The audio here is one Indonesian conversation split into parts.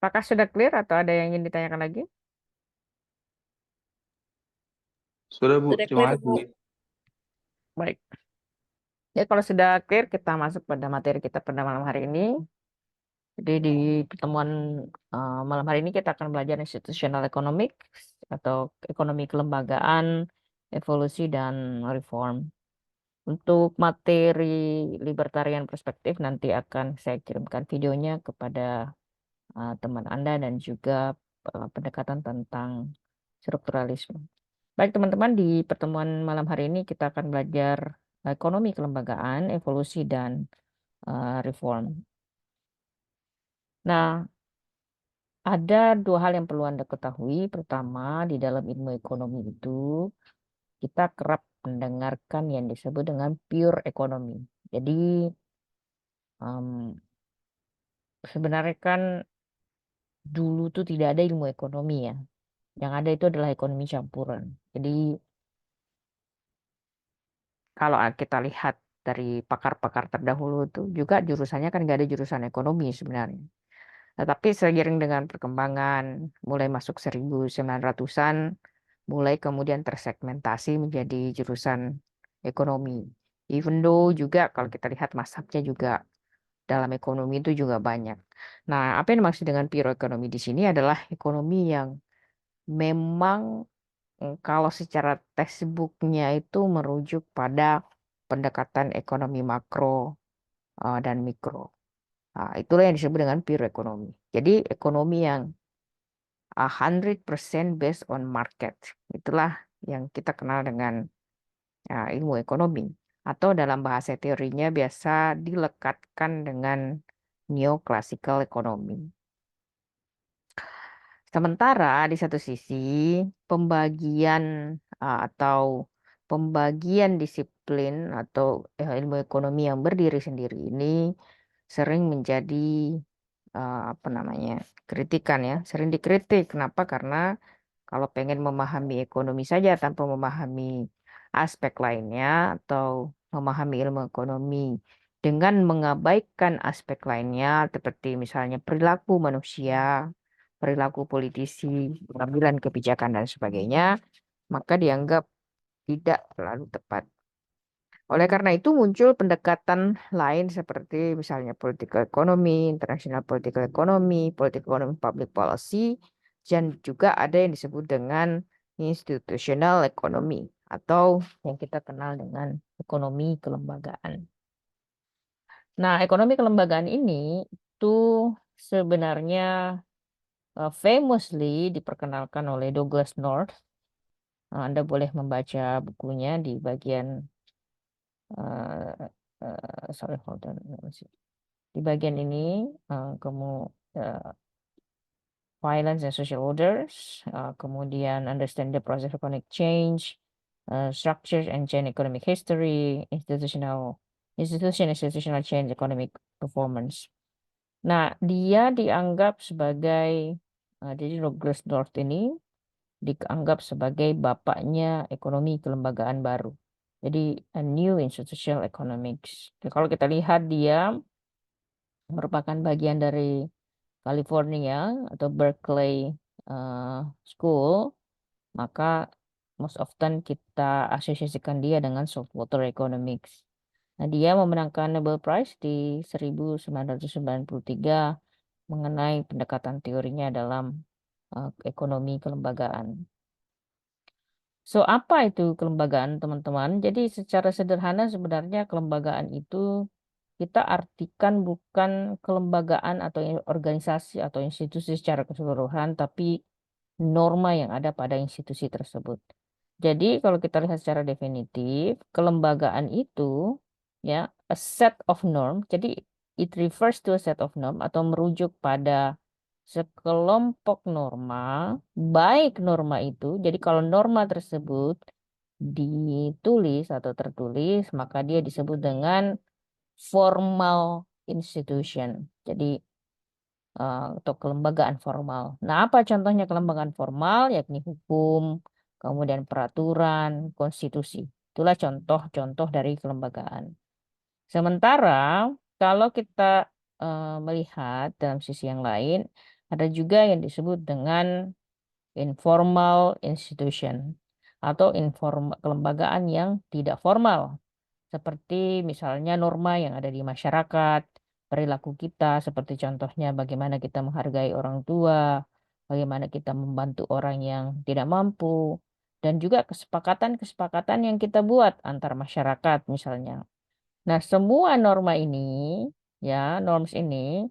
Apakah sudah clear atau ada yang ingin ditanyakan lagi? Sudah Bu, Sudah terima clear, Bu. kasih. Baik. Ya, kalau sudah clear, kita masuk pada materi kita pada malam hari ini. Jadi di pertemuan malam hari ini kita akan belajar institutional economics atau ekonomi kelembagaan, evolusi dan reform. Untuk materi libertarian perspektif nanti akan saya kirimkan videonya kepada teman Anda dan juga pendekatan tentang strukturalisme. Baik teman-teman, di pertemuan malam hari ini kita akan belajar ekonomi kelembagaan, evolusi dan reform. Nah, ada dua hal yang perlu Anda ketahui. Pertama, di dalam ilmu ekonomi itu kita kerap mendengarkan yang disebut dengan pure ekonomi. Jadi em, sebenarnya kan dulu tuh tidak ada ilmu ekonomi ya. Yang ada itu adalah ekonomi campuran. Jadi kalau kita lihat dari pakar-pakar terdahulu itu juga jurusannya kan nggak ada jurusan ekonomi sebenarnya. Tetapi seiring dengan perkembangan mulai masuk 1900-an, mulai kemudian tersegmentasi menjadi jurusan ekonomi. Even though juga kalau kita lihat masuknya juga dalam ekonomi itu juga banyak. Nah, apa yang dimaksud dengan pure ekonomi di sini adalah ekonomi yang memang kalau secara textbooknya itu merujuk pada pendekatan ekonomi makro dan mikro. Nah, itulah yang disebut dengan pure ekonomi. Jadi ekonomi yang 100% based on market. Itulah yang kita kenal dengan ilmu ekonomi. Atau dalam bahasa teorinya biasa dilekatkan dengan neoclassical economy. Sementara di satu sisi pembagian atau pembagian disiplin atau ilmu ekonomi yang berdiri sendiri ini sering menjadi apa namanya kritikan ya, sering dikritik. Kenapa? Karena kalau pengen memahami ekonomi saja tanpa memahami aspek lainnya atau memahami ilmu ekonomi dengan mengabaikan aspek lainnya seperti misalnya perilaku manusia, perilaku politisi, pengambilan kebijakan dan sebagainya, maka dianggap tidak terlalu tepat. Oleh karena itu muncul pendekatan lain seperti misalnya political economy, international political economy, political economy public policy, dan juga ada yang disebut dengan institutional economy atau yang kita kenal dengan ekonomi kelembagaan. Nah, ekonomi kelembagaan ini itu sebenarnya famously diperkenalkan oleh Douglas North. Anda boleh membaca bukunya di bagian sorry, hold on. Di bagian ini kamu violence and social orders, kemudian understand the process of economic change, structure and change economic history, institutional change economic performance. Nah, dia dianggap sebagai jadi Douglas North ini dianggap sebagai bapaknya ekonomi kelembagaan baru. Jadi a new institutional economics. Kalau kita lihat dia merupakan bagian dari California atau Berkeley School, maka most often kita asosiasikan dia dengan saltwater economics. Nah, dia memenangkan Nobel Prize di 1993 mengenai pendekatan teorinya dalam ekonomi kelembagaan. So, apa itu kelembagaan, teman-teman? Jadi, secara sederhana sebenarnya kelembagaan itu kita artikan bukan kelembagaan atau organisasi atau institusi secara keseluruhan, tapi norma yang ada pada institusi tersebut. Jadi, kalau kita lihat secara definitif, kelembagaan itu ya a set of norm. Jadi, it refers to a set of norm atau merujuk pada sekelompok norma, baik norma itu. Jadi, kalau norma tersebut ditulis atau tertulis, maka dia disebut dengan formal institution. Jadi atau kelembagaan formal. Nah, apa contohnya kelembagaan formal? Yakni hukum, kemudian peraturan, konstitusi. Itulah contoh-contoh dari kelembagaan. Sementara kalau kita melihat dalam sisi yang lain, Ada juga yang disebut dengan informal institution atau kelembagaan yang tidak formal, seperti misalnya norma yang ada di masyarakat, perilaku kita, seperti contohnya bagaimana kita menghargai orang tua, bagaimana kita membantu orang yang tidak mampu, dan juga kesepakatan-kesepakatan yang kita buat antar masyarakat misalnya. Nah, semua norma ini, ya, norms ini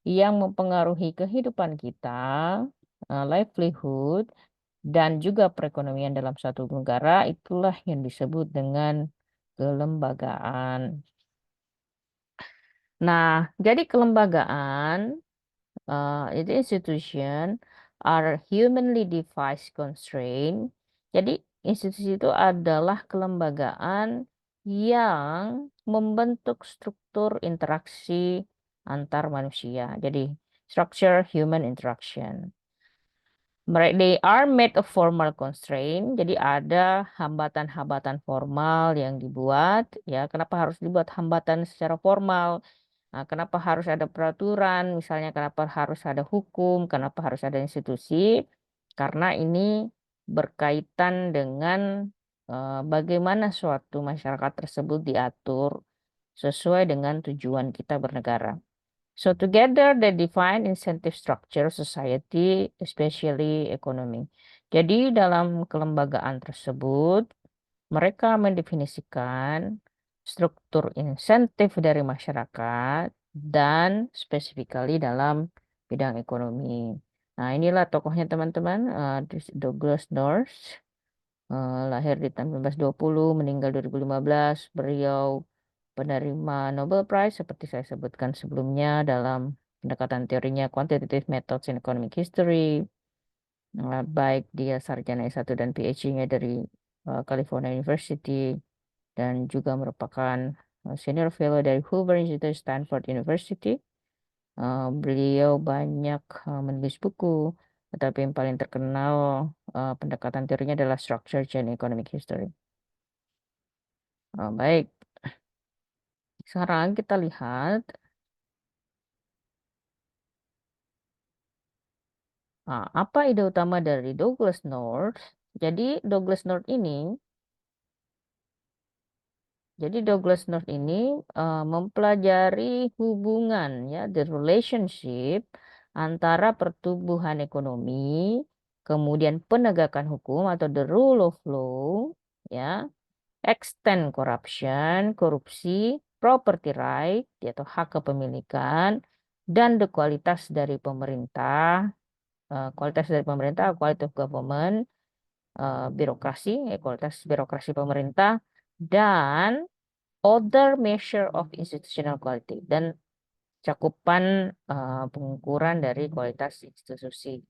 yang mempengaruhi kehidupan kita, livelihood, dan juga perekonomian dalam suatu negara, itulah yang disebut dengan kelembagaan. Nah, jadi kelembagaan itu institution are humanly devised constraint. Jadi institusi itu adalah kelembagaan yang membentuk struktur interaksi antar manusia. Jadi structure human interaction. They are made of formal constraint. Jadi ada hambatan-hambatan formal yang dibuat. Ya, kenapa harus dibuat hambatan secara formal? Nah, kenapa harus ada peraturan? Misalnya kenapa harus ada hukum? Kenapa harus ada institusi? Karena ini berkaitan dengan bagaimana suatu masyarakat tersebut diatur sesuai dengan tujuan kita bernegara. So together they define incentive structure society, especially economy. Jadi dalam kelembagaan tersebut, mereka mendefinisikan struktur insentif dari masyarakat dan specifically dalam bidang ekonomi. Nah, inilah tokohnya teman-teman, Douglas North, lahir di tahun 1920, meninggal 2015. Beliau penerima Nobel Prize seperti saya sebutkan sebelumnya dalam pendekatan teorinya Quantitative Methods in Economic History. Baik dia sarjana S1 dan PhD-nya dari California University dan juga merupakan senior fellow dari Hoover Institute Stanford University. Beliau banyak menulis buku, tetapi yang paling terkenal pendekatan teorinya adalah Structure Change Economic History. Baik, sekarang kita lihat apa ide utama dari Douglas North. Jadi Douglas North ini mempelajari hubungan ya, the relationship antara pertumbuhan ekonomi, kemudian penegakan hukum atau the rule of law, ya, extent corruption, korupsi, property right, yaitu hak kepemilikan, dan the kualitas dari pemerintah, quality of government, birokrasi, kualitas birokrasi pemerintah, dan other measure of institutional quality, dan cakupan pengukuran dari kualitas institusi.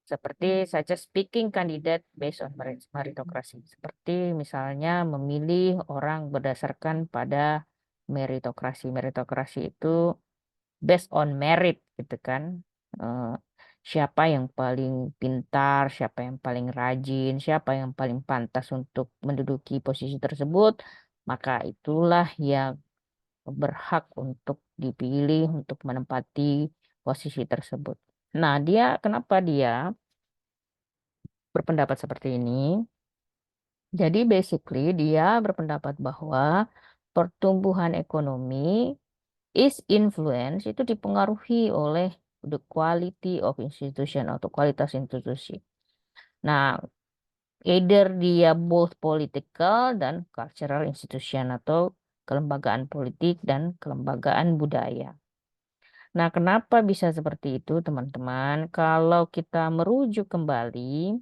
Seperti such as picking candidate based on meritocracy. Seperti misalnya memilih orang berdasarkan pada meritokrasi. Meritokrasi itu based on merit gitu kan. Eh, Siapa yang paling pintar, siapa yang paling rajin, siapa yang paling pantas untuk menduduki posisi tersebut, maka itulah yang berhak untuk dipilih untuk menempati posisi tersebut. Nah, kenapa dia berpendapat seperti ini? Jadi basically dia berpendapat bahwa pertumbuhan ekonomi is influence itu dipengaruhi oleh the quality of institution atau kualitas institusi. Nah, either dia both political dan cultural institution atau kelembagaan politik dan kelembagaan budaya. Nah, kenapa bisa seperti itu, teman-teman? Kalau kita merujuk kembali,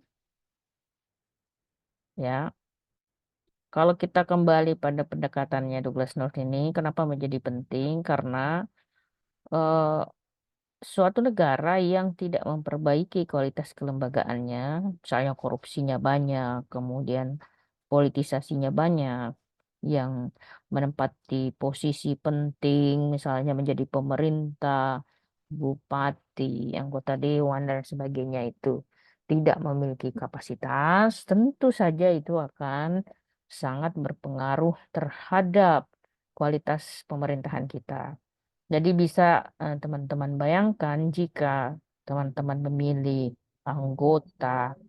ya, kalau kita kembali pada pendekatannya Douglas North ini, kenapa menjadi penting? Karena eh, suatu negara yang tidak memperbaiki kualitas kelembagaannya, misalnya korupsinya banyak, kemudian politisasinya banyak, yang menempati posisi penting, misalnya menjadi pemerintah, bupati, anggota dewan, dan sebagainya itu tidak memiliki kapasitas, tentu saja itu akan sangat berpengaruh terhadap kualitas pemerintahan kita. Jadi bisa teman-teman bayangkan jika teman-teman memilih anggota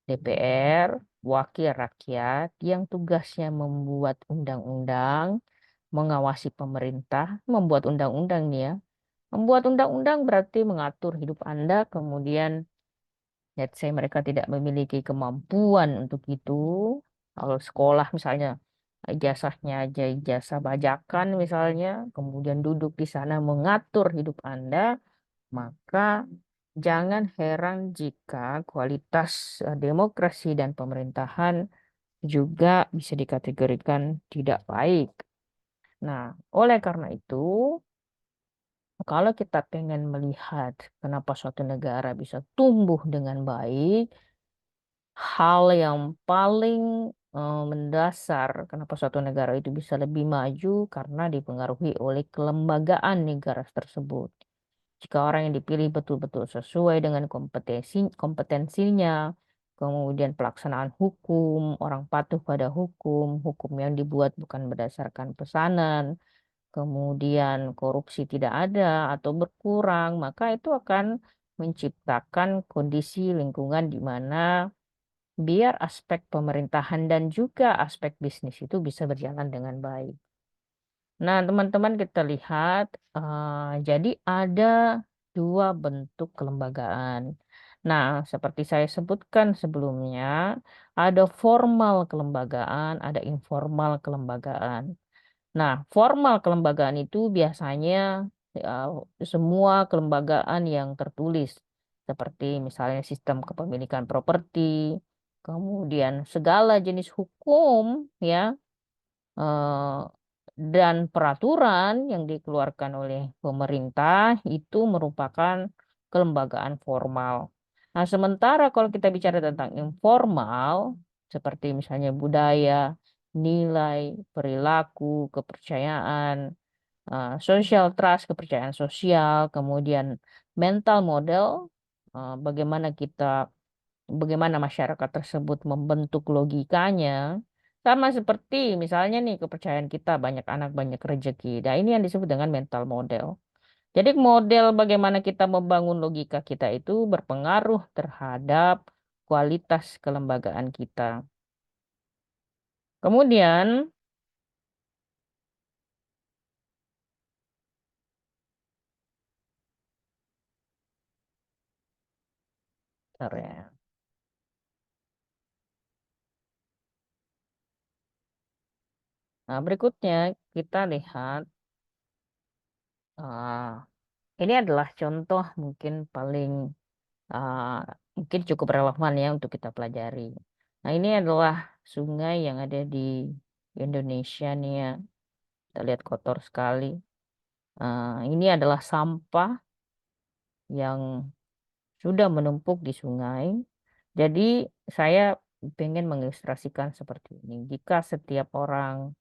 DPR, wakil rakyat yang tugasnya membuat undang-undang, mengawasi pemerintah, membuat undang-undang nih ya. Membuat undang-undang berarti mengatur hidup Anda, kemudian let's say mereka tidak memiliki kemampuan untuk itu. Kalau sekolah misalnya ijazahnya aja ijazah bajakan misalnya, kemudian duduk di sana mengatur hidup Anda, maka jangan heran jika kualitas demokrasi dan pemerintahan juga bisa dikategorikan tidak baik. Nah, oleh karena itu, kalau kita pengen melihat kenapa suatu negara bisa tumbuh dengan baik, hal yang paling mendasar kenapa suatu negara itu bisa lebih maju karena dipengaruhi oleh kelembagaan negara tersebut. Jika orang yang dipilih betul-betul sesuai dengan kompetensinya, kemudian pelaksanaan hukum, orang patuh pada hukum, hukum yang dibuat bukan berdasarkan pesanan, kemudian korupsi tidak ada atau berkurang, maka itu akan menciptakan kondisi lingkungan di mana biar aspek pemerintahan dan juga aspek bisnis itu bisa berjalan dengan baik. Nah, teman-teman kita lihat, jadi ada dua bentuk kelembagaan. Nah, seperti saya sebutkan sebelumnya, ada formal kelembagaan, ada informal kelembagaan. Nah, formal kelembagaan itu biasanya uh, semua kelembagaan yang tertulis, seperti misalnya sistem kepemilikan properti, kemudian segala jenis hukum, ya, eh, dan peraturan yang dikeluarkan oleh pemerintah itu merupakan kelembagaan formal. Nah, sementara kalau kita bicara tentang informal, seperti misalnya budaya, nilai, perilaku, kepercayaan, social trust, kepercayaan sosial, kemudian mental model, bagaimana masyarakat tersebut membentuk logikanya, sama seperti misalnya nih kepercayaan kita banyak anak banyak rezeki. Nah, ini yang disebut dengan mental model. Jadi model bagaimana kita membangun logika kita itu berpengaruh terhadap kualitas kelembagaan kita. Kemudian, bentar ya. Nah, berikutnya kita lihat, ah, ini adalah contoh mungkin paling ah, mungkin cukup relevan ya untuk kita pelajari. Nah, ini adalah sungai yang ada di Indonesia nih ya. Kita lihat kotor sekali. Ini adalah sampah yang sudah menumpuk di sungai. Jadi saya pengen mengilustrasikan seperti ini. Jika setiap orang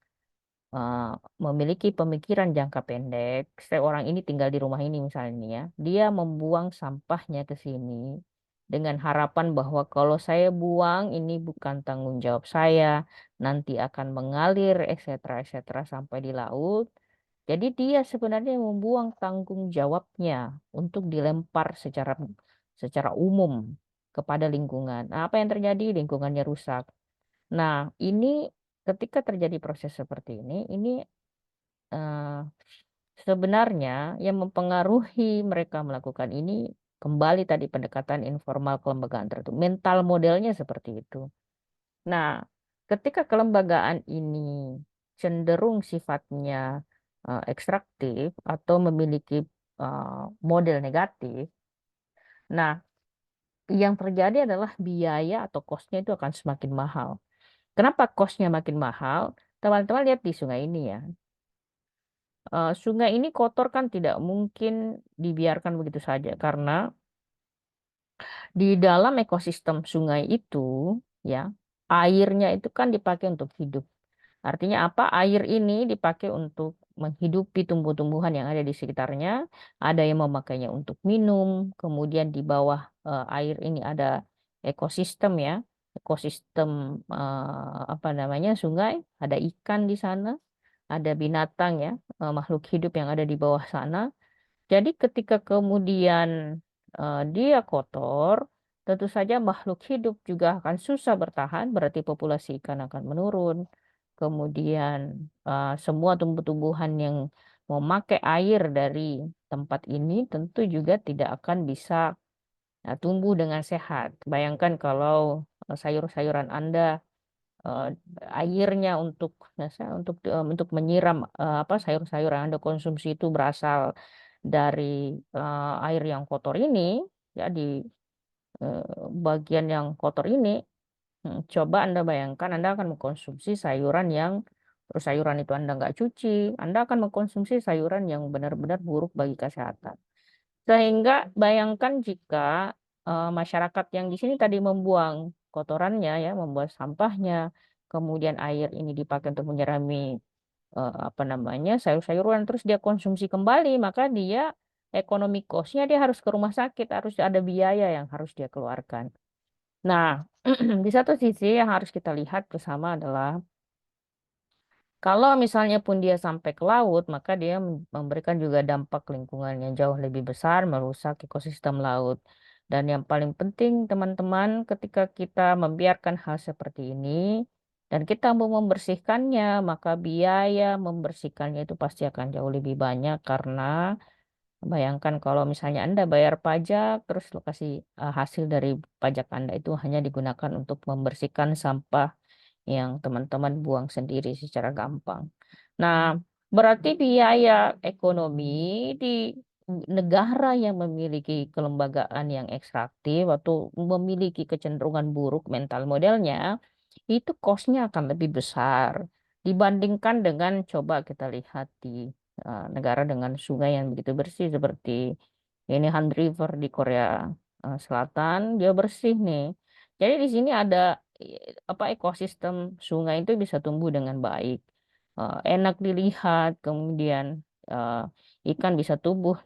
uh, memiliki pemikiran jangka pendek, seorang ini tinggal di rumah ini misalnya nih ya, dia membuang sampahnya ke sini dengan harapan bahwa kalau saya buang ini bukan tanggung jawab saya, nanti akan mengalir, etc., sampai di laut. Jadi dia sebenarnya membuang tanggung jawabnya untuk dilempar secara umum kepada lingkungan. Nah, apa yang terjadi? Lingkungannya rusak. Nah, ini ketika terjadi proses seperti ini eh, sebenarnya yang mempengaruhi mereka melakukan ini kembali tadi pendekatan informal kelembagaan tertentu. Mental modelnya seperti itu. Nah, ketika kelembagaan ini cenderung sifatnya ekstraktif atau memiliki model negatif, nah, yang terjadi adalah biaya atau kosnya itu akan semakin mahal. Kenapa kosnya makin mahal? Teman-teman lihat di sungai ini ya. Sungai ini kotor kan tidak mungkin dibiarkan begitu saja karena di dalam ekosistem sungai itu ya airnya itu kan dipakai untuk hidup. Artinya apa? Air ini dipakai untuk menghidupi tumbuh-tumbuhan yang ada di sekitarnya. Ada yang memakainya untuk minum. Kemudian di bawah air ini ada ekosistem ya. Ekosistem apa namanya sungai. Ada ikan di sana. Ada binatang ya. Makhluk hidup yang ada di bawah sana. Jadi ketika kemudian dia kotor, tentu saja makhluk hidup juga akan susah bertahan, berarti populasi ikan akan menurun. Kemudian semua tumbuh-tumbuhan yang memakai air dari tempat ini tentu juga tidak akan bisa tumbuh dengan sehat. Bayangkan kalau sayur-sayuran Anda eh, airnya untuk menyiram apa sayur-sayur yang Anda konsumsi itu berasal dari air yang kotor ini, ya di bagian yang kotor ini, coba Anda bayangkan Anda akan mengkonsumsi sayuran yang terus sayuran itu Anda nggak cuci, Anda akan mengkonsumsi sayuran yang benar-benar buruk bagi kesehatan. Sehingga bayangkan jika masyarakat yang di sini tadi membuang kotorannya ya, membuang sampahnya, kemudian air ini dipakai untuk menyirami apa namanya sayur-sayuran, terus dia konsumsi kembali, maka dia ekonomi cost-nya dia harus ke rumah sakit, harus ada biaya yang harus dia keluarkan. Nah, di satu sisi yang harus kita lihat bersama adalah kalau misalnya pun dia sampai ke laut, maka dia memberikan juga dampak lingkungan yang jauh lebih besar, merusak ekosistem laut. Dan yang paling penting, teman-teman, ketika kita membiarkan hal seperti ini dan kita mau membersihkannya, maka biaya membersihkannya itu pasti akan jauh lebih banyak karena bayangkan kalau misalnya Anda bayar pajak, terus lokasi hasil dari pajak Anda itu hanya digunakan untuk membersihkan sampah yang teman-teman buang sendiri secara gampang. Nah, berarti biaya ekonomi di negara yang memiliki kelembagaan yang ekstraktif atau memiliki kecenderungan buruk mental modelnya, itu cost-nya akan lebih besar dibandingkan dengan coba kita lihat di negara dengan sungai yang begitu bersih seperti ini Han River di Korea Selatan, dia bersih nih. Jadi di sini ada apa ekosistem sungai itu bisa tumbuh dengan baik. Enak dilihat, kemudian ikan bisa tumbuh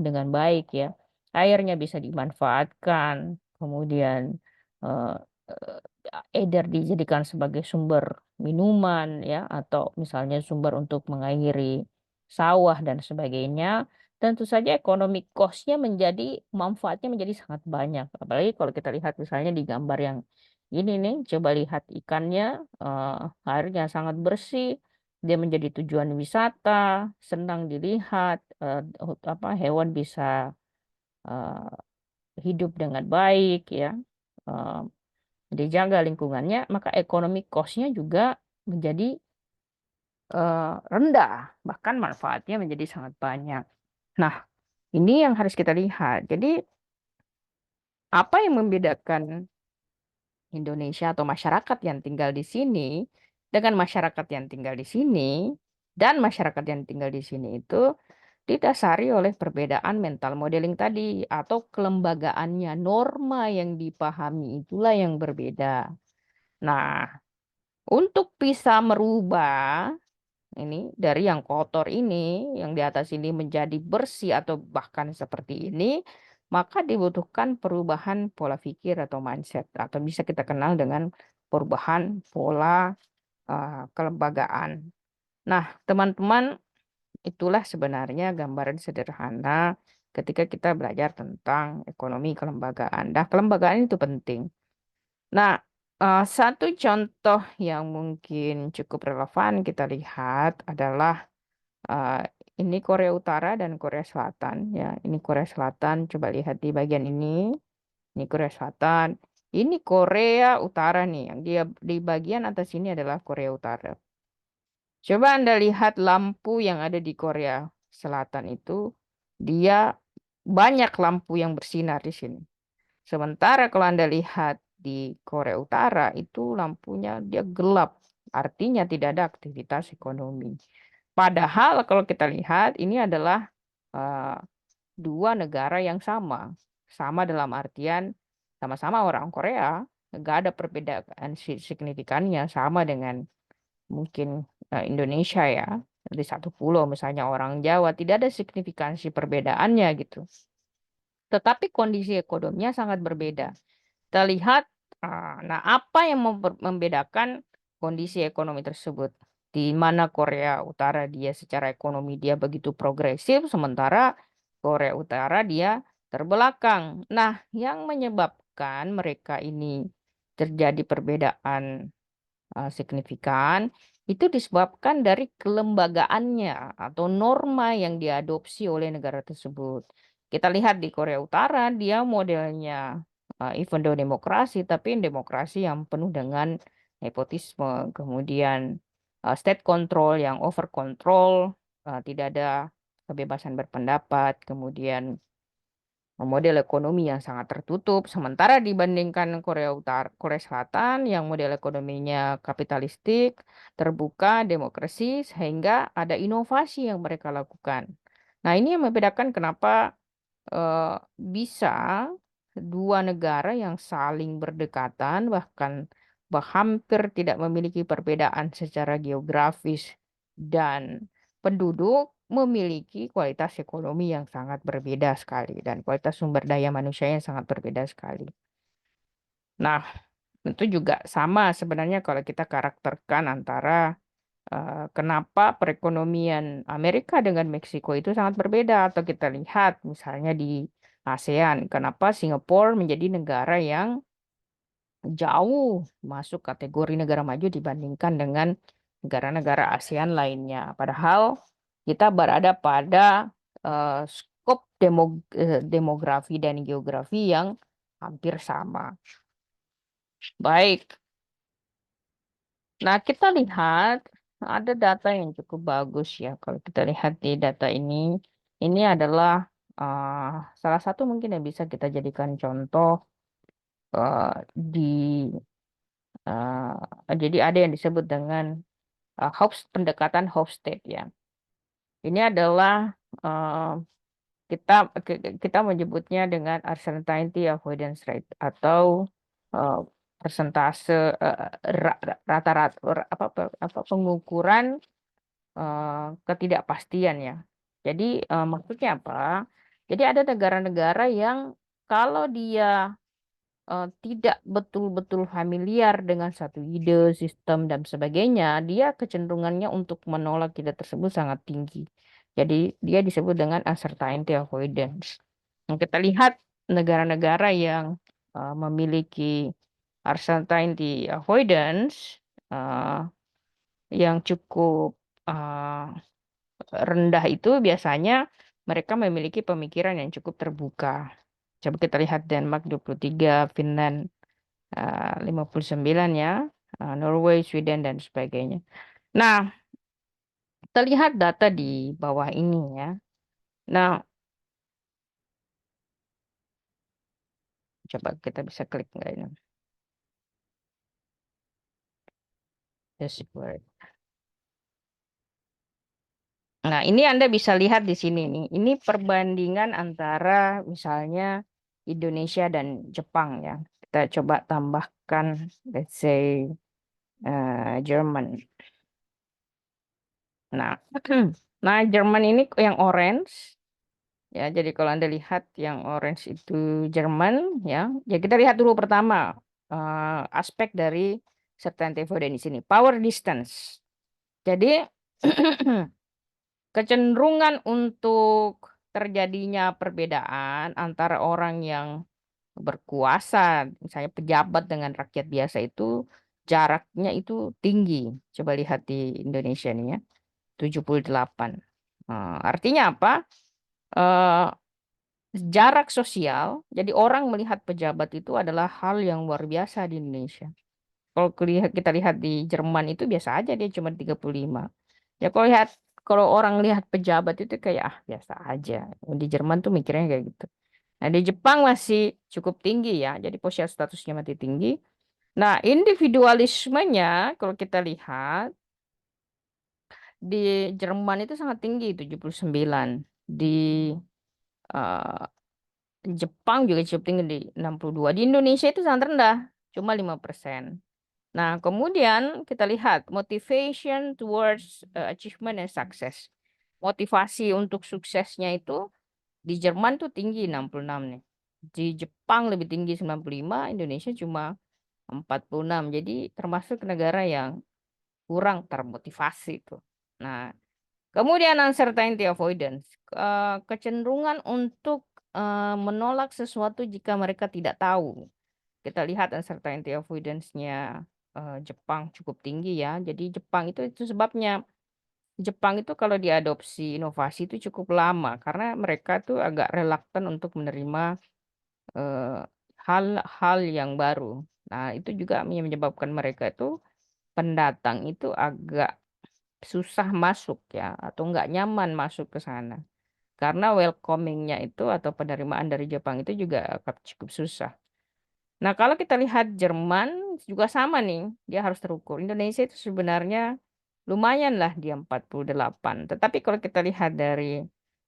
dengan baik ya. Airnya bisa dimanfaatkan, kemudian eh, either dijadikan sebagai sumber minuman ya atau misalnya sumber untuk mengairi sawah dan sebagainya. Tentu saja ekonomi cost-nya manfaatnya menjadi sangat banyak. Apalagi kalau kita lihat misalnya di gambar yang ini nih, coba lihat ikannya, airnya sangat bersih, dia menjadi tujuan wisata, senang dilihat, apa hewan bisa eh, hidup dengan baik ya, eh, dijaga lingkungannya, maka ekonomi cost-nya juga menjadi rendah, bahkan manfaatnya menjadi sangat banyak. Nah, ini yang harus kita lihat. Jadi, apa yang membedakan Indonesia atau masyarakat yang tinggal di sini dengan masyarakat yang tinggal di sini dan masyarakat yang tinggal di sini itu didasari oleh perbedaan mental modeling tadi atau kelembagaannya, norma yang dipahami itulah yang berbeda. Nah, untuk bisa merubah ini dari yang kotor ini, yang di atas ini menjadi bersih atau bahkan seperti ini, maka dibutuhkan perubahan pola pikir atau mindset atau bisa kita kenal dengan perubahan pola kelembagaan. Nah, teman-teman, itulah sebenarnya gambaran sederhana ketika kita belajar tentang ekonomi kelembagaan. Nah, kelembagaan itu penting. Nah, satu contoh yang mungkin cukup relevan kita lihat adalah eh, ini Korea Utara dan Korea Selatan ya. Ini Korea Selatan, coba lihat di bagian ini. Ini Korea Selatan. Ini Korea Utara nih, yang dia di bagian atas ini adalah Korea Utara. Coba Anda lihat lampu yang ada di Korea Selatan itu, dia banyak lampu yang bersinar di sini. Sementara kalau Anda lihat di Korea Utara itu lampunya dia gelap, artinya tidak ada aktivitas ekonomi. Padahal kalau kita lihat ini adalah eh, dua negara yang sama. Sama dalam artian sama-sama orang Korea, nggak ada perbedaan signifikannya sama dengan mungkin Indonesia ya. Di satu pulau misalnya orang Jawa tidak ada signifikansi perbedaannya gitu. Tetapi kondisi ekonominya sangat berbeda. Kita lihat, nah apa yang membedakan kondisi ekonomi tersebut? Di mana Korea Utara dia secara ekonomi dia begitu progresif, sementara Korea Utara dia terbelakang. Nah, yang menyebabkan mereka ini terjadi perbedaan signifikan itu disebabkan dari kelembagaannya atau norma yang diadopsi oleh negara tersebut. Kita lihat di Korea Utara, dia modelnya even though demokrasi, tapi demokrasi yang penuh dengan nepotisme, kemudian state control yang over control, tidak ada kebebasan berpendapat, kemudian model ekonomi yang sangat tertutup, sementara dibandingkan Korea Utara, Korea Selatan yang model ekonominya kapitalistik, terbuka, demokrasi, sehingga ada inovasi yang mereka lakukan. Nah, ini yang membedakan kenapa bisa dua negara yang saling berdekatan, bahkan hampir tidak memiliki perbedaan secara geografis dan penduduk, memiliki kualitas ekonomi yang sangat berbeda sekali dan kualitas sumber daya manusia yang sangat berbeda sekali. Nah, itu juga sama sebenarnya kalau kita karakterkan antara kenapa perekonomian Amerika dengan Meksiko itu sangat berbeda, atau kita lihat misalnya di ASEAN, kenapa Singapura menjadi negara yang jauh masuk kategori negara maju dibandingkan dengan negara-negara ASEAN lainnya. Padahal kita berada pada skop demografi dan geografi yang hampir sama. Baik, nah kita lihat ada data yang cukup bagus ya. Kalau kita lihat di data ini adalah salah satu mungkin yang bisa kita jadikan contoh di jadi ada yang disebut dengan pendekatan Hofstede ya. Ini adalah uh, kita menyebutnya dengan uncertainty avoidance rate atau uh, persentase rata-rata apa pengukuran ketidakpastian ya. Jadi maksudnya apa? Jadi ada negara-negara yang kalau dia tidak betul-betul familiar dengan satu ide, sistem, dan sebagainya, dia kecenderungannya untuk menolak ide tersebut sangat tinggi. Jadi dia disebut dengan uncertainty avoidance. Nah, kita lihat negara-negara yang memiliki uncertainty avoidance uh, yang cukup uh, rendah itu biasanya mereka memiliki pemikiran yang cukup terbuka. Coba kita lihat Denmark 23, Finland 59 ya, Norway, Sweden, dan sebagainya. Nah, kita lihat data di bawah ini ya. Nah, coba kita bisa klik nggak ini? Dashboard. Nah, ini Anda bisa lihat di sini nih. Ini perbandingan antara misalnya Indonesia dan Jepang ya. Kita coba tambahkan, let's say, Jerman. Nah, nah Jerman ini yang orange ya. Jadi kalau Anda lihat yang orange itu Jerman ya. Ya kita lihat dulu pertama aspek dari certainty avoidance di sini. Power distance. Jadi kecenderungan untuk terjadinya perbedaan antara orang yang berkuasa, misalnya pejabat dengan rakyat biasa itu jaraknya itu tinggi. Coba lihat di Indonesia nih ya, 78. Artinya apa? Eh, Jarak sosial, jadi orang melihat pejabat itu adalah hal yang luar biasa di Indonesia. Kalau kita lihat di Jerman itu biasa aja, dia cuma 35. Ya kalau orang lihat pejabat itu kayak biasa aja. Di Jerman tuh mikirnya kayak gitu. Nah, di Jepang masih cukup tinggi ya. Jadi posisi statusnya masih tinggi. Nah, individualismenya kalau kita lihat di Jerman itu sangat tinggi, 79. Di eh, Jepang juga cukup tinggi di 62. Di Indonesia itu sangat rendah, cuma 5%. Nah, kemudian kita lihat motivation towards achievement and success. Motivasi untuk suksesnya itu di Jerman tuh tinggi 66 nih. Di Jepang lebih tinggi 95, Indonesia cuma 46. Jadi termasuk negara yang kurang termotivasi tuh. Nah, kemudian uncertainty avoidance, kecenderungan untuk menolak sesuatu jika mereka tidak tahu. Kita lihat uncertainty avoidance-nya Jepang cukup tinggi ya. Jadi Jepang itu sebabnya Jepang itu kalau diadopsi inovasi itu cukup lama karena mereka tuh agak reluctant untuk menerima eh, hal-hal yang baru. Nah, itu juga yang menyebabkan mereka itu pendatang itu agak susah masuk ya atau nggak nyaman masuk ke sana. Karena welcomingnya itu atau penerimaan dari Jepang itu juga akan cukup susah. Nah, kalau kita lihat Jerman juga sama nih, dia harus terukur. Indonesia itu sebenarnya lumayan lah dia 48. Tetapi kalau kita lihat dari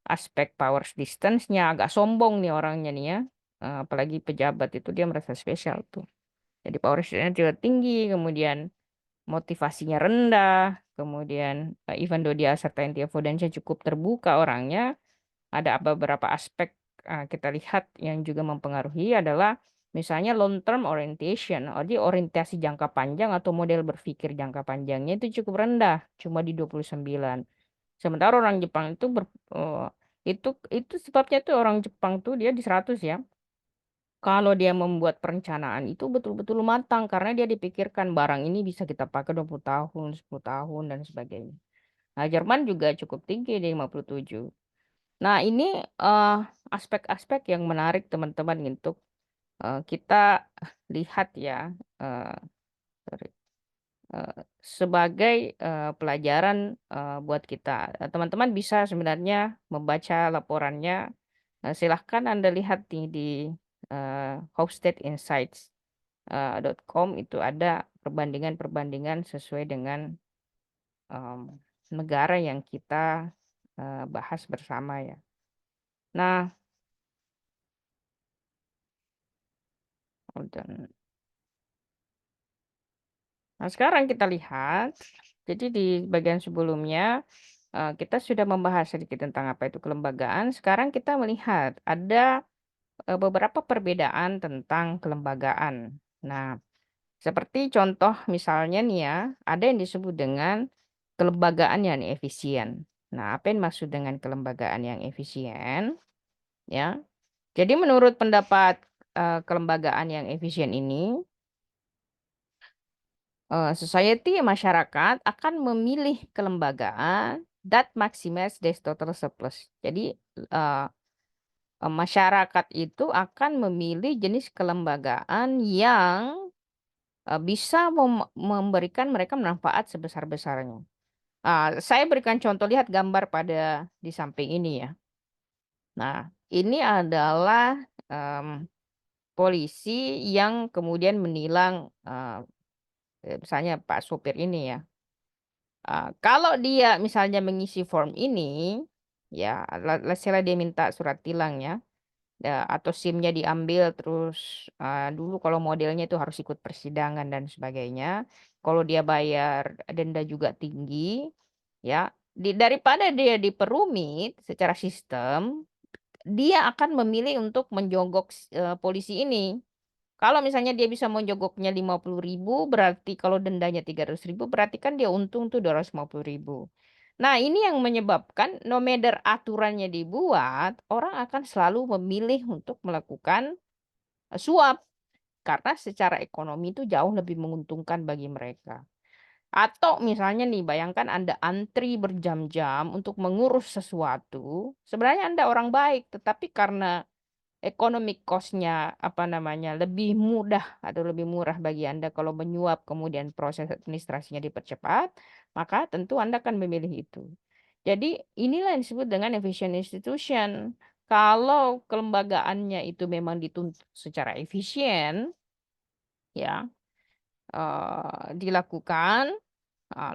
aspek power distance-nya agak sombong nih orangnya nih ya. Apalagi pejabat itu dia merasa spesial tuh. Jadi power distance juga tinggi, kemudian motivasinya rendah, kemudian even though dia certainty avoidance-nya cukup terbuka orangnya, ada beberapa aspek kita lihat yang juga mempengaruhi adalah misalnya long term orientation, jadi orientasi jangka panjang atau model berpikir jangka panjangnya itu cukup rendah, cuma di 29. Sementara orang Jepang itu itu sebabnya tuh orang Jepang tuh dia di 100 ya. Kalau dia membuat perencanaan itu betul-betul matang karena dia dipikirkan barang ini bisa kita pakai 20 tahun, 10 tahun dan sebagainya. Nah, Jerman juga cukup tinggi di 57. Nah, ini eh, aspek-aspek yang menarik teman-teman untuk kita lihat ya, eh, sorry, eh, sebagai pelajaran buat kita. Teman-teman bisa sebenarnya membaca laporannya. Silahkan Anda lihat di hofstadtinsights.com itu ada perbandingan-perbandingan sesuai dengan em, negara yang kita bahas bersama ya. Nah, dan Nah, sekarang kita lihat, jadi di bagian sebelumnya kita sudah membahas sedikit tentang apa itu kelembagaan. Sekarang kita melihat ada beberapa perbedaan tentang kelembagaan. Nah, seperti contoh misalnya nih ya, ada yang disebut dengan kelembagaan yang efisien. Nah, apa yang maksud dengan kelembagaan yang efisien? Ya, jadi menurut pendapat kelembagaan yang efisien ini, society masyarakat akan memilih kelembagaan that maximize their total surplus. Jadi eh, masyarakat itu akan memilih jenis kelembagaan yang bisa memberikan mereka manfaat sebesar-besarnya. Saya berikan contoh, lihat gambar pada di samping ini ya. Nah, ini adalah em, polisi yang kemudian menilang misalnya Pak sopir ini ya. Kalau dia misalnya mengisi form ini, ya, misalnya dia minta surat tilang ya, atau SIM-nya diambil terus dulu kalau modelnya itu harus ikut persidangan dan sebagainya. Kalau dia bayar denda juga tinggi, ya, daripada dia diperumit secara sistem, dia akan memilih untuk menjogok polisi ini. Kalau misalnya dia bisa menjogoknya 50.000, berarti kalau dendanya 300.000, berarti kan dia untung tuh 250.000. Nah, ini yang menyebabkan no matter aturannya dibuat, orang akan selalu memilih untuk melakukan suap. Karena secara ekonomi itu jauh lebih menguntungkan bagi mereka. Atau misalnya nih, bayangkan Anda antri berjam-jam untuk mengurus sesuatu. Sebenarnya Anda orang baik, tetapi karena economic cost-nya apa namanya lebih mudah atau lebih murah bagi Anda kalau menyuap kemudian proses administrasinya dipercepat, maka tentu Anda akan memilih itu. Jadi inilah yang disebut dengan efficient institution. Kalau kelembagaannya itu memang dituntut secara efisien, ya dilakukan,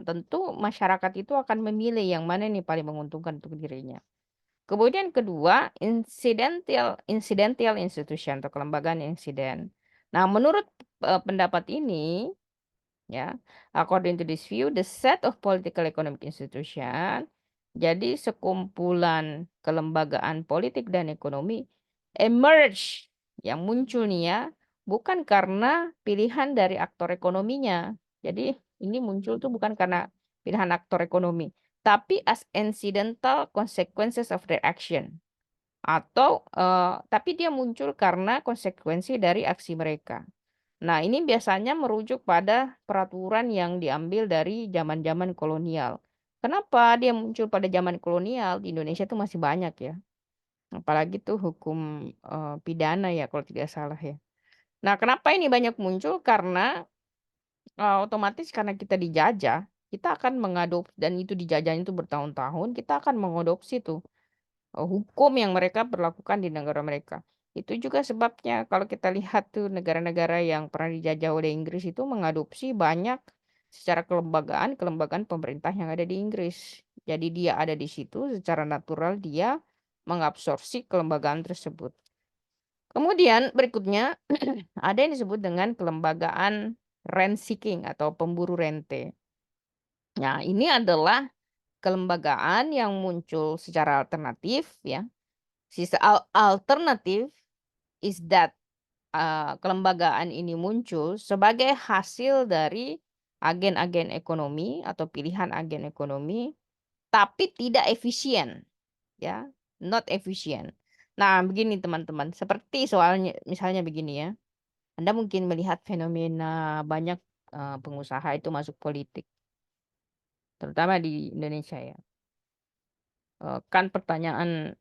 tentu masyarakat itu akan memilih yang mana nih paling menguntungkan untuk dirinya. Kemudian kedua, incidental institution atau kelembagaan insiden. Nah, menurut pendapat ini, ya, according to this view, the set of political economic institution, jadi sekumpulan kelembagaan politik dan ekonomi emerge yang muncul nih ya, bukan karena pilihan dari aktor ekonominya. Jadi ini muncul tuh bukan karena pilihan aktor ekonomi, tapi as incidental consequences of their action. atau tapi dia muncul karena konsekuensi dari aksi mereka. Nah, ini biasanya merujuk pada peraturan yang diambil dari zaman-zaman kolonial. Kenapa dia muncul pada zaman kolonial? Di Indonesia tuh masih banyak ya. Apalagi tuh hukum pidana ya kalau tidak salah ya. Nah, kenapa ini banyak muncul? Karena otomatis karena kita dijajah, kita akan dan itu dijajahnya itu bertahun-tahun, kita akan mengadopsi tuh hukum yang mereka berlakukan di negara mereka. Itu juga sebabnya kalau kita lihat tuh negara-negara yang pernah dijajah oleh Inggris itu mengadopsi banyak secara kelembagaan pemerintah yang ada di Inggris. Jadi dia ada di situ secara natural dia mengabsorpsi kelembagaan tersebut. Kemudian berikutnya ada yang disebut dengan kelembagaan rent seeking atau pemburu rente. Nah, ini adalah kelembagaan yang muncul secara alternatif ya. Alternatif is that kelembagaan ini muncul sebagai hasil dari agen-agen ekonomi atau pilihan agen ekonomi, tapi tidak efisien, ya, not efisien. Nah, begini teman-teman, seperti soalnya misalnya begini ya, Anda mungkin melihat fenomena banyak pengusaha itu masuk politik, terutama di Indonesia ya. Kan pertanyaan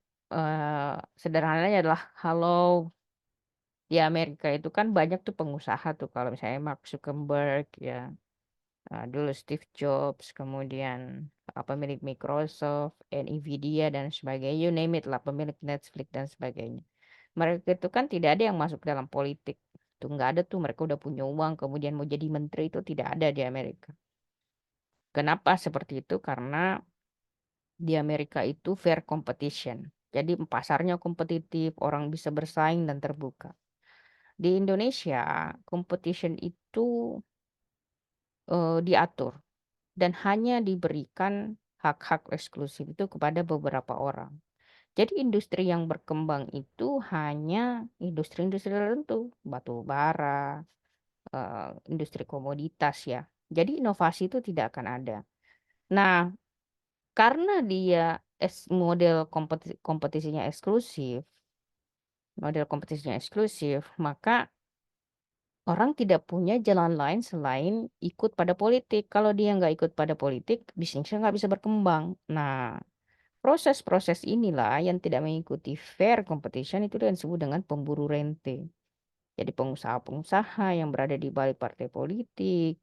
sederhananya adalah, kalau di Amerika itu kan banyak tuh pengusaha tuh kalau misalnya Mark Zuckerberg ya, dulu Steve Jobs, kemudian pemilik Microsoft, Nvidia dan sebagainya, you name it lah, pemilik Netflix dan sebagainya. Mereka itu kan tidak ada yang masuk dalam politik. Tuh nggak ada tuh, mereka udah punya uang kemudian mau jadi menteri itu tidak ada di Amerika. Kenapa seperti itu? Karena di Amerika itu fair competition. Jadi pasarnya kompetitif, orang bisa bersaing dan terbuka. Di Indonesia, competition itu diatur dan hanya diberikan hak-hak eksklusif itu kepada beberapa orang. Jadi industri yang berkembang itu hanya industri-industri tertentu, batu bara, industri komoditas ya. Jadi inovasi itu tidak akan ada. Nah, karena dia model kompetisinya eksklusif, maka orang tidak punya jalan lain selain ikut pada politik. Kalau dia nggak ikut pada politik, bisnisnya nggak bisa berkembang. Nah, proses-proses inilah yang tidak mengikuti fair competition itu yang disebut dengan pemburu rente. Jadi pengusaha-pengusaha yang berada di balik partai politik,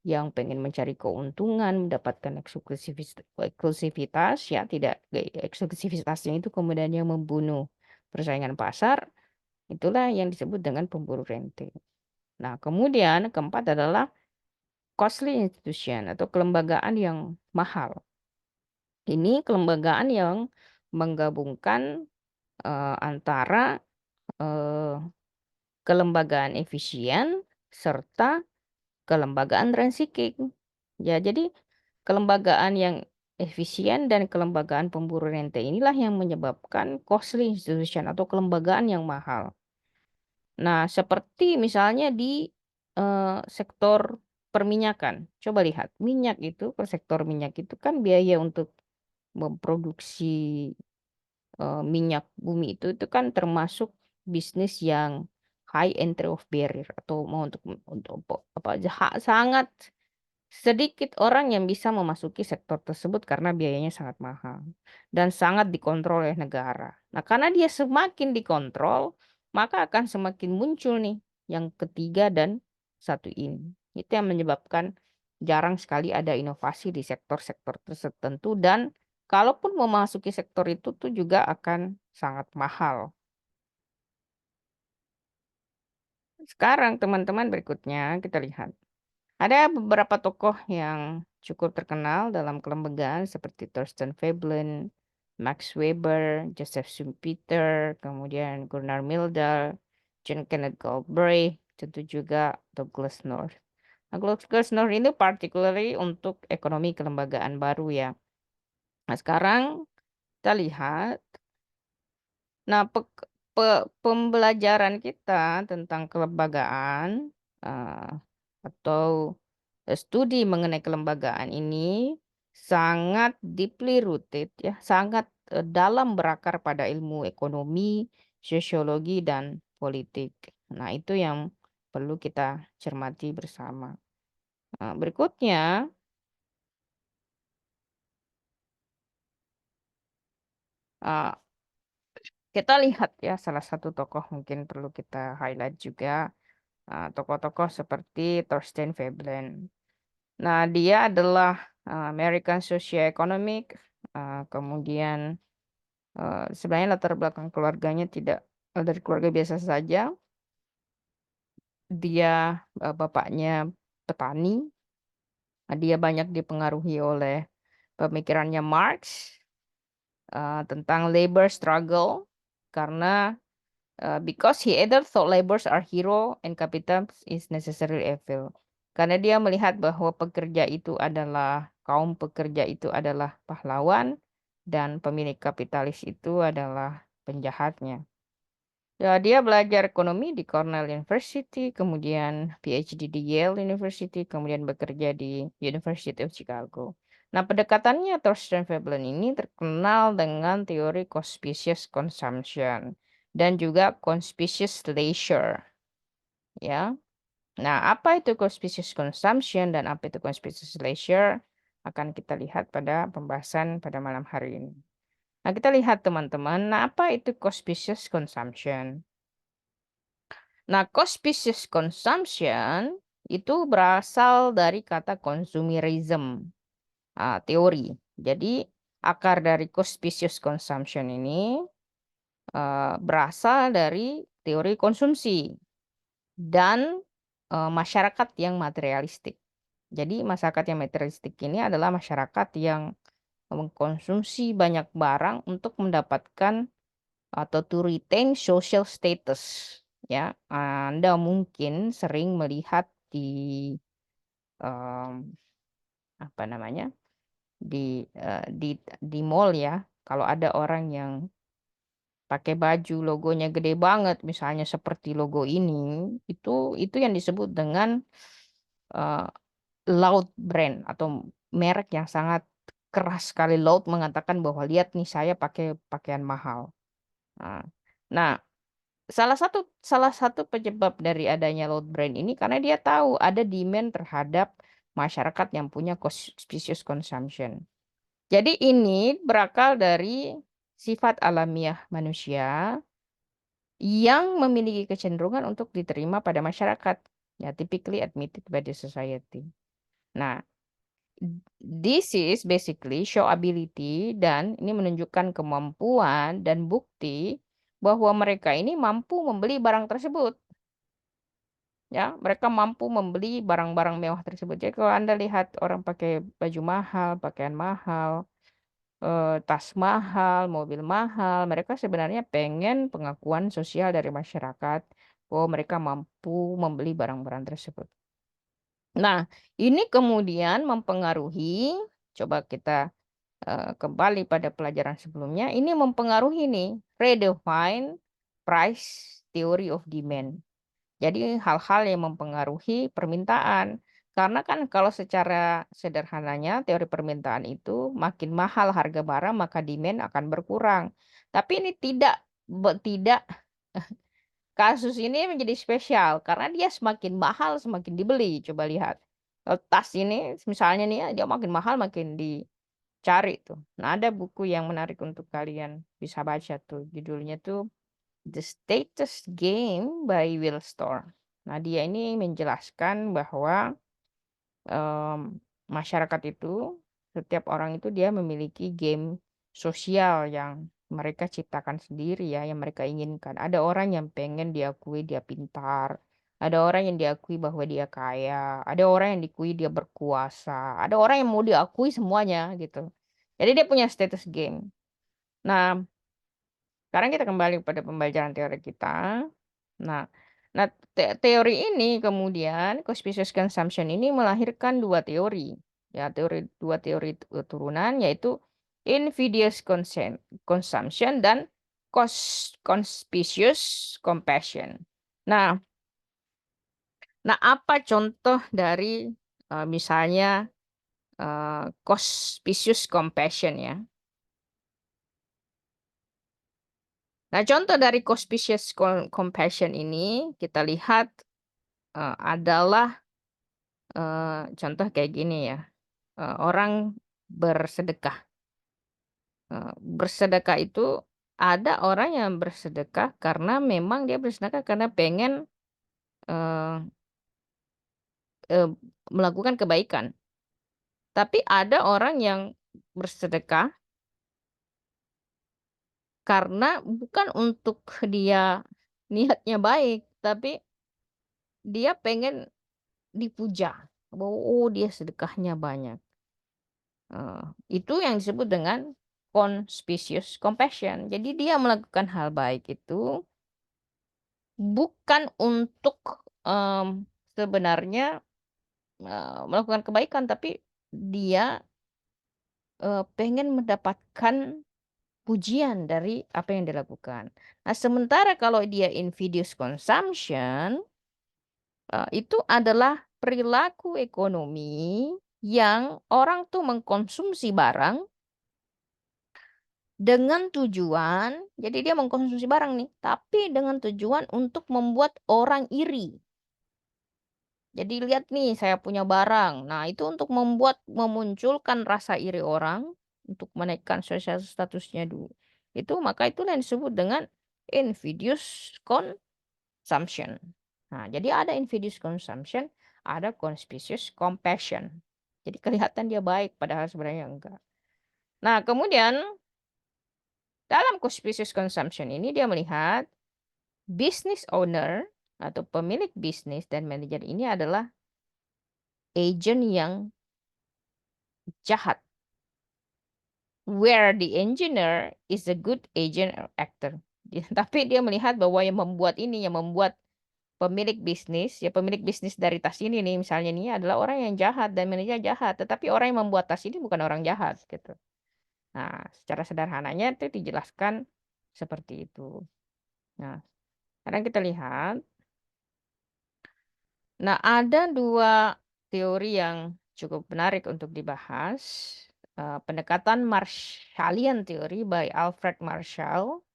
yang pengen mencari keuntungan, mendapatkan eksklusivitas, ya tidak, eksklusivitasnya itu kemudian yang membunuh persaingan pasar, itulah yang disebut dengan pemburu rente. Nah, kemudian keempat adalah costly institution atau kelembagaan yang mahal. Ini kelembagaan yang menggabungkan antara eh, kelembagaan efisien serta kelembagaan rent seeking. Ya, jadi kelembagaan yang efisien dan kelembagaan pemburu rente inilah yang menyebabkan costly institution atau kelembagaan yang mahal. Nah, seperti misalnya di sektor perminyakan. Coba lihat, sektor minyak itu kan biaya untuk memproduksi minyak bumi itu kan termasuk bisnis yang high entry of barrier atau mau untuk apa aja sangat sedikit orang yang bisa memasuki sektor tersebut karena biayanya sangat mahal dan sangat dikontrol oleh negara. Nah, karena dia semakin dikontrol, maka akan semakin muncul nih yang ketiga dan satu ini. Itu yang menyebabkan jarang sekali ada inovasi di sektor-sektor tertentu dan kalaupun memasuki sektor itu tuh juga akan sangat mahal. Sekarang teman-teman berikutnya kita lihat. Ada beberapa tokoh yang cukup terkenal dalam kelembagaan seperti Thorstein Veblen, Max Weber, Joseph Schumpeter, kemudian Gunnar Myrdal, John Kenneth Galbraith, tentu juga Douglas North. Nah, Douglas North ini particularly untuk ekonomi kelembagaan baru ya. Nah, sekarang kita lihat, nah pembelajaran kita tentang kelembagaan eh, atau studi mengenai kelembagaan ini sangat deeply rooted ya, sangat dalam berakar pada ilmu ekonomi, sosiologi, dan politik. Nah, itu yang perlu kita cermati bersama. Berikutnya, uh, kita lihat ya salah satu tokoh mungkin perlu kita highlight juga, tokoh-tokoh seperti Thorstein Veblen. Nah, dia adalah American Socioeconomic, kemudian sebenarnya latar belakang keluarganya tidak dari keluarga biasa saja. Dia bapaknya petani. Dia banyak dipengaruhi oleh pemikirannya Marx tentang labor struggle karena because he either thought laborers are hero and capital is necessarily evil. Karena dia melihat bahwa pekerja itu adalah kaum pekerja itu adalah pahlawan dan pemilik kapitalis itu adalah penjahatnya. Ya, dia belajar ekonomi di Cornell University, kemudian PhD di Yale University, kemudian bekerja di University of Chicago. Nah, pendekatannya Thorstein Veblen ini terkenal dengan teori conspicuous consumption dan juga conspicuous leisure, ya. Nah, apa itu conspicuous consumption dan apa itu conspicuous leisure akan kita lihat pada pembahasan pada malam hari ini. Nah, kita lihat teman-teman, nah apa itu conspicuous consumption? Nah, conspicuous consumption itu berasal dari kata consumerism, teori. Jadi, akar dari conspicuous consumption ini berasal dari teori konsumsi dan masyarakat yang materialistik. Jadi, masyarakat yang materialistik ini adalah masyarakat yang mengkonsumsi banyak barang untuk mendapatkan atau to retain social status, ya. Anda mungkin sering melihat di em, apa namanya di mall ya, kalau ada orang yang pakai baju logonya gede banget misalnya seperti logo ini, itu yang disebut dengan eh, loud brand atau merek yang sangat keras sekali. Loud mengatakan bahwa lihat nih saya pakai pakaian mahal. Nah, nah, salah satu penyebab dari adanya loud brand ini karena dia tahu ada demand terhadap masyarakat yang punya conspicuous consumption. Jadi ini berakal dari sifat alamiah manusia yang memiliki kecenderungan untuk diterima pada masyarakat, ya typically admitted by the society. Nah, this is basically show ability dan ini menunjukkan kemampuan dan bukti bahwa mereka ini mampu membeli barang tersebut. Ya, mereka mampu membeli barang-barang mewah tersebut. Jadi kalau Anda lihat orang pakai baju mahal, pakaian mahal, tas mahal, mobil mahal, mereka sebenarnya pengen pengakuan sosial dari masyarakat bahwa mereka mampu membeli barang-barang tersebut. Nah, ini kemudian mempengaruhi, coba kita kembali pada pelajaran sebelumnya, ini mempengaruhi nih redefine price theory of demand. Jadi hal-hal yang mempengaruhi permintaan. Karena kan kalau secara sederhananya teori permintaan itu makin mahal harga barang maka demand akan berkurang. Tapi ini tidak kasus ini menjadi spesial karena dia semakin mahal semakin dibeli. Coba lihat. Kalau tas ini misalnya nih ya, dia makin mahal makin dicari tuh. Nah, ada buku yang menarik untuk kalian bisa baca tuh. Judulnya tuh The Status Game by Will Storr. Nah, dia ini menjelaskan bahwa em, masyarakat itu, setiap orang itu dia memiliki game sosial yang mereka ciptakan sendiri ya, yang mereka inginkan. Ada orang yang pengen diakui dia pintar, ada orang yang diakui bahwa dia kaya, ada orang yang diakui dia berkuasa, ada orang yang mau diakui semuanya gitu. Jadi dia punya status game. Nah, sekarang kita kembali pada pembelajaran teori kita. Nah, nah teori ini kemudian conspicuous consumption ini melahirkan dua teori. Ya, dua teori turunan yaitu invidious consumption dan conspicuous compassion. Nah, apa contoh dari misalnya conspicuous compassion ya? Nah, contoh dari conspicuous compassion ini kita lihat adalah contoh kayak gini ya. Orang bersedekah. Bersedekah itu ada orang yang bersedekah karena memang dia bersedekah karena pengen eh, eh, melakukan kebaikan. Tapi ada orang yang bersedekah karena bukan untuk dia niatnya baik, tapi dia pengen dipuja bahwa oh dia sedekahnya banyak. Eh, itu yang disebut dengan conspicuous compassion. Jadi dia melakukan hal baik itu bukan untuk sebenarnya melakukan kebaikan, tapi dia pengen mendapatkan pujian dari apa yang dilakukan. Nah, sementara kalau dia invidious consumption, itu adalah perilaku ekonomi yang orang tuh mengkonsumsi barang dengan tujuan, jadi dia mengkonsumsi barang nih, tapi dengan tujuan untuk membuat orang iri. Jadi lihat nih, saya punya barang. Nah, itu untuk memunculkan rasa iri orang, untuk menaikkan sosial statusnya dulu. Maka itulah yang disebut dengan invidious consumption. Nah, jadi ada invidious consumption, ada conspicuous compassion. Jadi kelihatan dia baik, padahal sebenarnya enggak. Nah, kemudian dalam conspicuous consumption ini dia melihat business owner atau pemilik bisnis dan manajer ini adalah agent yang jahat, where the engineer is a good agent or actor. Tapi dia melihat bahwa yang membuat pemilik bisnis, ya pemilik bisnis dari tas ini nih, misalnya ini adalah orang yang jahat dan manajer jahat. Tetapi orang yang membuat tas ini bukan orang jahat, gitu. Nah, secara sederhananya itu dijelaskan seperti itu. Nah, sekarang kita lihat. Nah, ada dua teori yang cukup menarik untuk dibahas. Pendekatan Marshallian Theory by Alfred Marshall.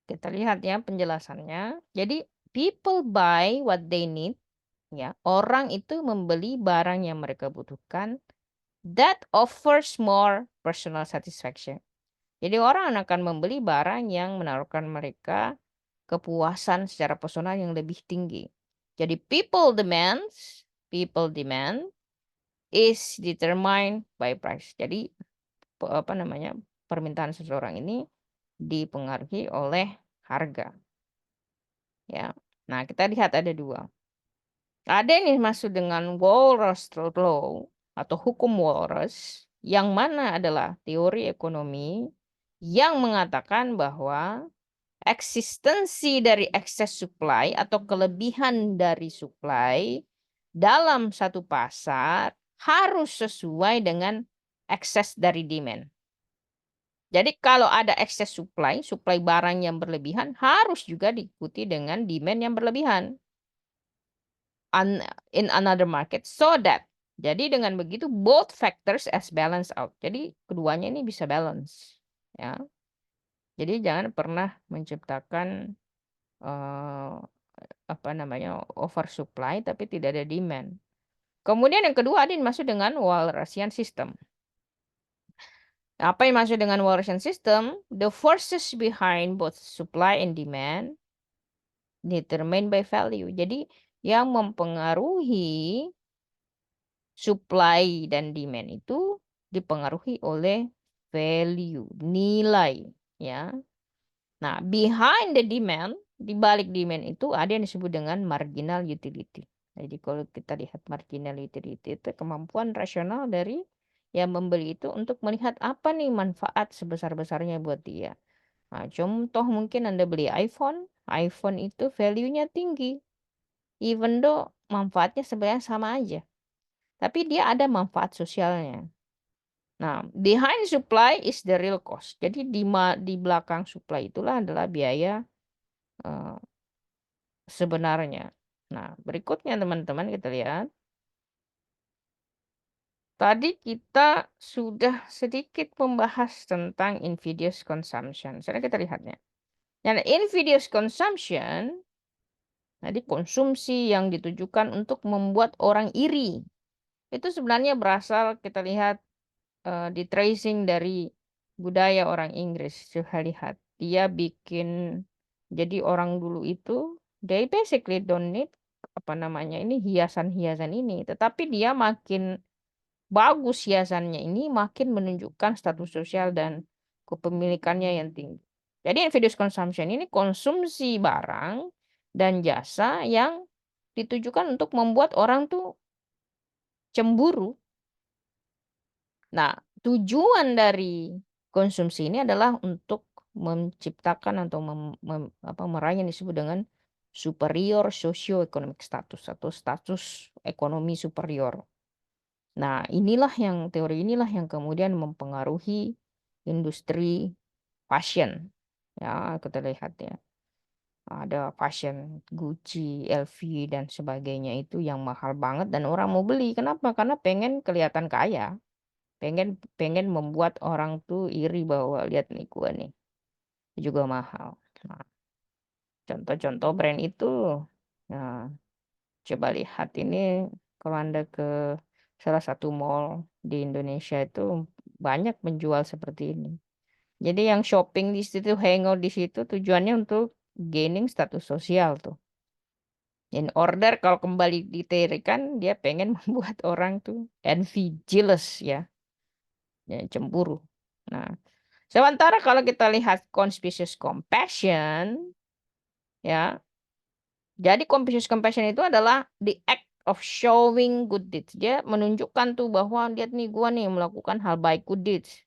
Kita lihat ya penjelasannya. Jadi, people buy what they need. Ya, orang itu membeli barang yang mereka butuhkan. That offers more personal satisfaction. Jadi orang akan membeli barang yang menaruhkan mereka kepuasan secara personal yang lebih tinggi. Jadi people demand is determined by price. Jadi apa namanya, permintaan seseorang ini dipengaruhi oleh harga, ya. Nah, kita lihat ada dua. Ada yang dimaksud dengan Walras Law atau hukum Walras, yang mana adalah teori ekonomi yang mengatakan bahwa eksistensi dari excess supply atau kelebihan dari supply dalam satu pasar harus sesuai dengan excess dari demand. Jadi kalau ada excess supply, supply barang yang berlebihan harus juga diikuti dengan demand yang berlebihan in another market, so that jadi dengan begitu both factors as balance out. Jadi keduanya ini bisa balance, ya. Jadi jangan pernah menciptakan apa namanya, oversupply tapi tidak ada demand. Kemudian yang kedua ada yang dimaksud dengan Walrasian system. Apa yang dimaksud dengan Walrasian system? The forces behind both supply and demand determined by value. Jadi yang mempengaruhi supply dan demand itu dipengaruhi oleh value, nilai, ya. Nah, behind the demand, di balik demand itu ada yang disebut dengan marginal utility. Jadi kalau kita lihat marginal utility itu kemampuan rasional dari yang membeli itu untuk melihat apa nih manfaat sebesar-besarnya buat dia. Nah, contoh mungkin Anda beli iPhone, iPhone itu value-nya tinggi. Even though manfaatnya sebenarnya sama aja. Tapi dia ada manfaat sosialnya. Nah, behind supply is the real cost. Jadi di belakang supply itulah adalah biaya sebenarnya. Nah, berikutnya teman-teman kita lihat. Tadi kita sudah sedikit membahas tentang invidious consumption. Sekarang kita lihatnya. Dan invidious consumption, jadi konsumsi yang ditujukan untuk membuat orang iri. Itu sebenarnya berasal kita lihat di tracing dari budaya orang Inggris. Coba lihat, dia bikin jadi orang dulu itu they basically don't need apa namanya ini hiasan-hiasan ini, tetapi dia makin bagus hiasannya ini makin menunjukkan status sosial dan kepemilikannya yang tinggi. Jadi invidious consumption ini konsumsi barang dan jasa yang ditujukan untuk membuat orang tuh cemburu. Nah, tujuan dari konsumsi ini adalah untuk menciptakan atau meraih yang disebut dengan superior socio-economic status atau status ekonomi superior. Nah, teori inilah yang kemudian mempengaruhi industri fashion. Ya, kita lihat ya. Ada fashion Gucci, LV dan sebagainya itu yang mahal banget dan orang mau beli. Kenapa? Karena pengen kelihatan kaya. Pengen pengen membuat orang tuh iri bahwa lihat nih gua nih, juga mahal. Nah, contoh-contoh brand itu. Nah, coba lihat ini kalau Anda ke salah satu mall di Indonesia itu banyak menjual seperti ini. Jadi yang shopping di situ, hangout di situ tujuannya untuk gaining status sosial tuh. In order kalau kembali diteorikan dia pengen membuat orang tuh envy, jealous ya, ya cemburu. Nah, sementara kalau kita lihat conspicuous compassion ya, jadi conspicuous compassion itu adalah the act of showing good deeds. Dia menunjukkan tuh bahwa lihat nih gua nih melakukan hal baik, good deeds.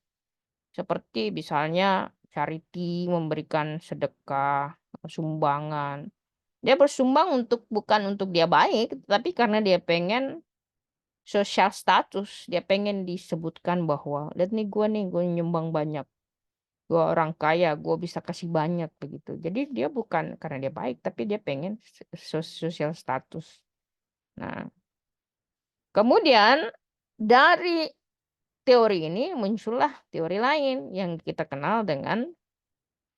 Seperti misalnya charity, memberikan sedekah, sumbangan. Dia bersumbang bukan untuk dia baik, tapi karena dia pengen social status. Dia pengen disebutkan bahwa lihat nih gue nyumbang banyak. Gue orang kaya, gue bisa kasih banyak begitu. Jadi dia bukan karena dia baik, tapi dia pengen social status. Nah, kemudian dari teori ini muncullah teori lain yang kita kenal dengan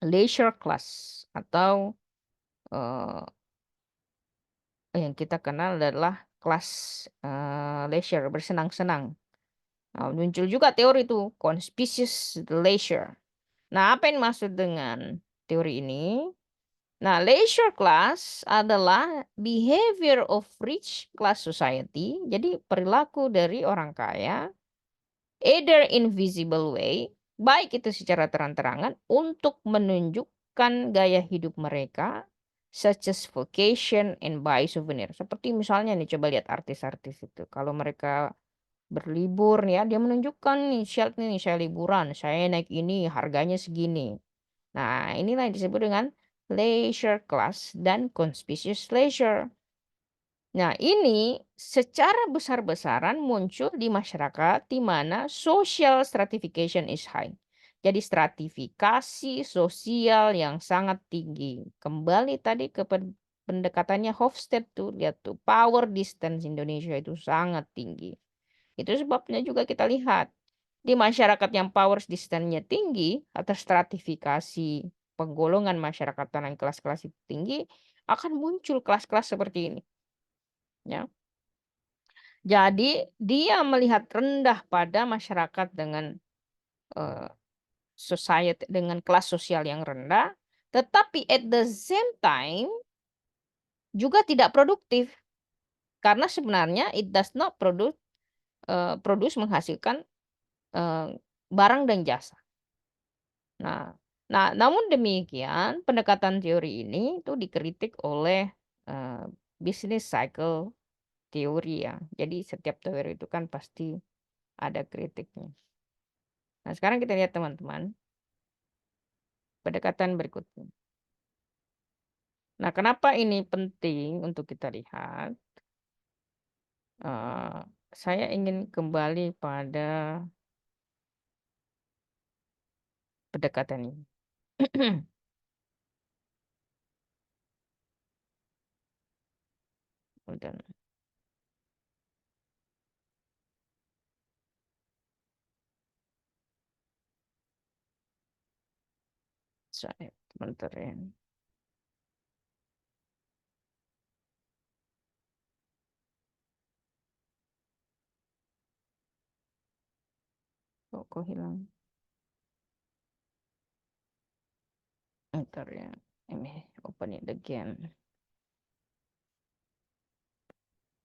leisure class atau eh, yang kita kenal adalah kelas leisure, bersenang-senang. Nah, muncul juga teori itu conspicuous leisure. Nah, apa yang maksud dengan teori ini? Nah, leisure class adalah behavior of rich class society. Jadi perilaku dari orang kaya, either invisible way, baik itu secara terang-terangan untuk menunjukkan gaya hidup mereka, such as vacation and buy souvenir. Seperti misalnya nih, coba lihat artis-artis itu. Kalau mereka berlibur ya, dia menunjukkan nih, share nih, saya liburan, saya naik ini, harganya segini. Nah, inilah yang disebut dengan leisure class dan conspicuous leisure. Nah, ini secara besar-besaran muncul di masyarakat di mana social stratification is high. Jadi stratifikasi sosial yang sangat tinggi. Kembali tadi ke pendekatannya Hofstede tuh, lihat tuh, power distance Indonesia itu sangat tinggi. Itu sebabnya juga kita lihat di masyarakat yang power distance-nya tinggi atau stratifikasi penggolongan masyarakat dengan kelas-kelas itu tinggi, akan muncul kelas-kelas seperti ini. Ya. Jadi dia melihat rendah pada masyarakat dengan eh, society dengan kelas sosial yang rendah, tetapi at the same time juga tidak produktif karena sebenarnya it does not produce menghasilkan eh, barang dan jasa. Nah, namun demikian pendekatan teori ini tuh dikritik oleh eh, business cycle teori ya. Jadi setiap teori itu kan pasti ada kritiknya. Nah, sekarang kita lihat teman-teman, pendekatan berikutnya. Nah, kenapa ini penting untuk kita lihat? Eh, saya ingin kembali pada pendekatan ini. Udah. Saya bentar ya. Kok hilang? Bentar ya. Ini open it again.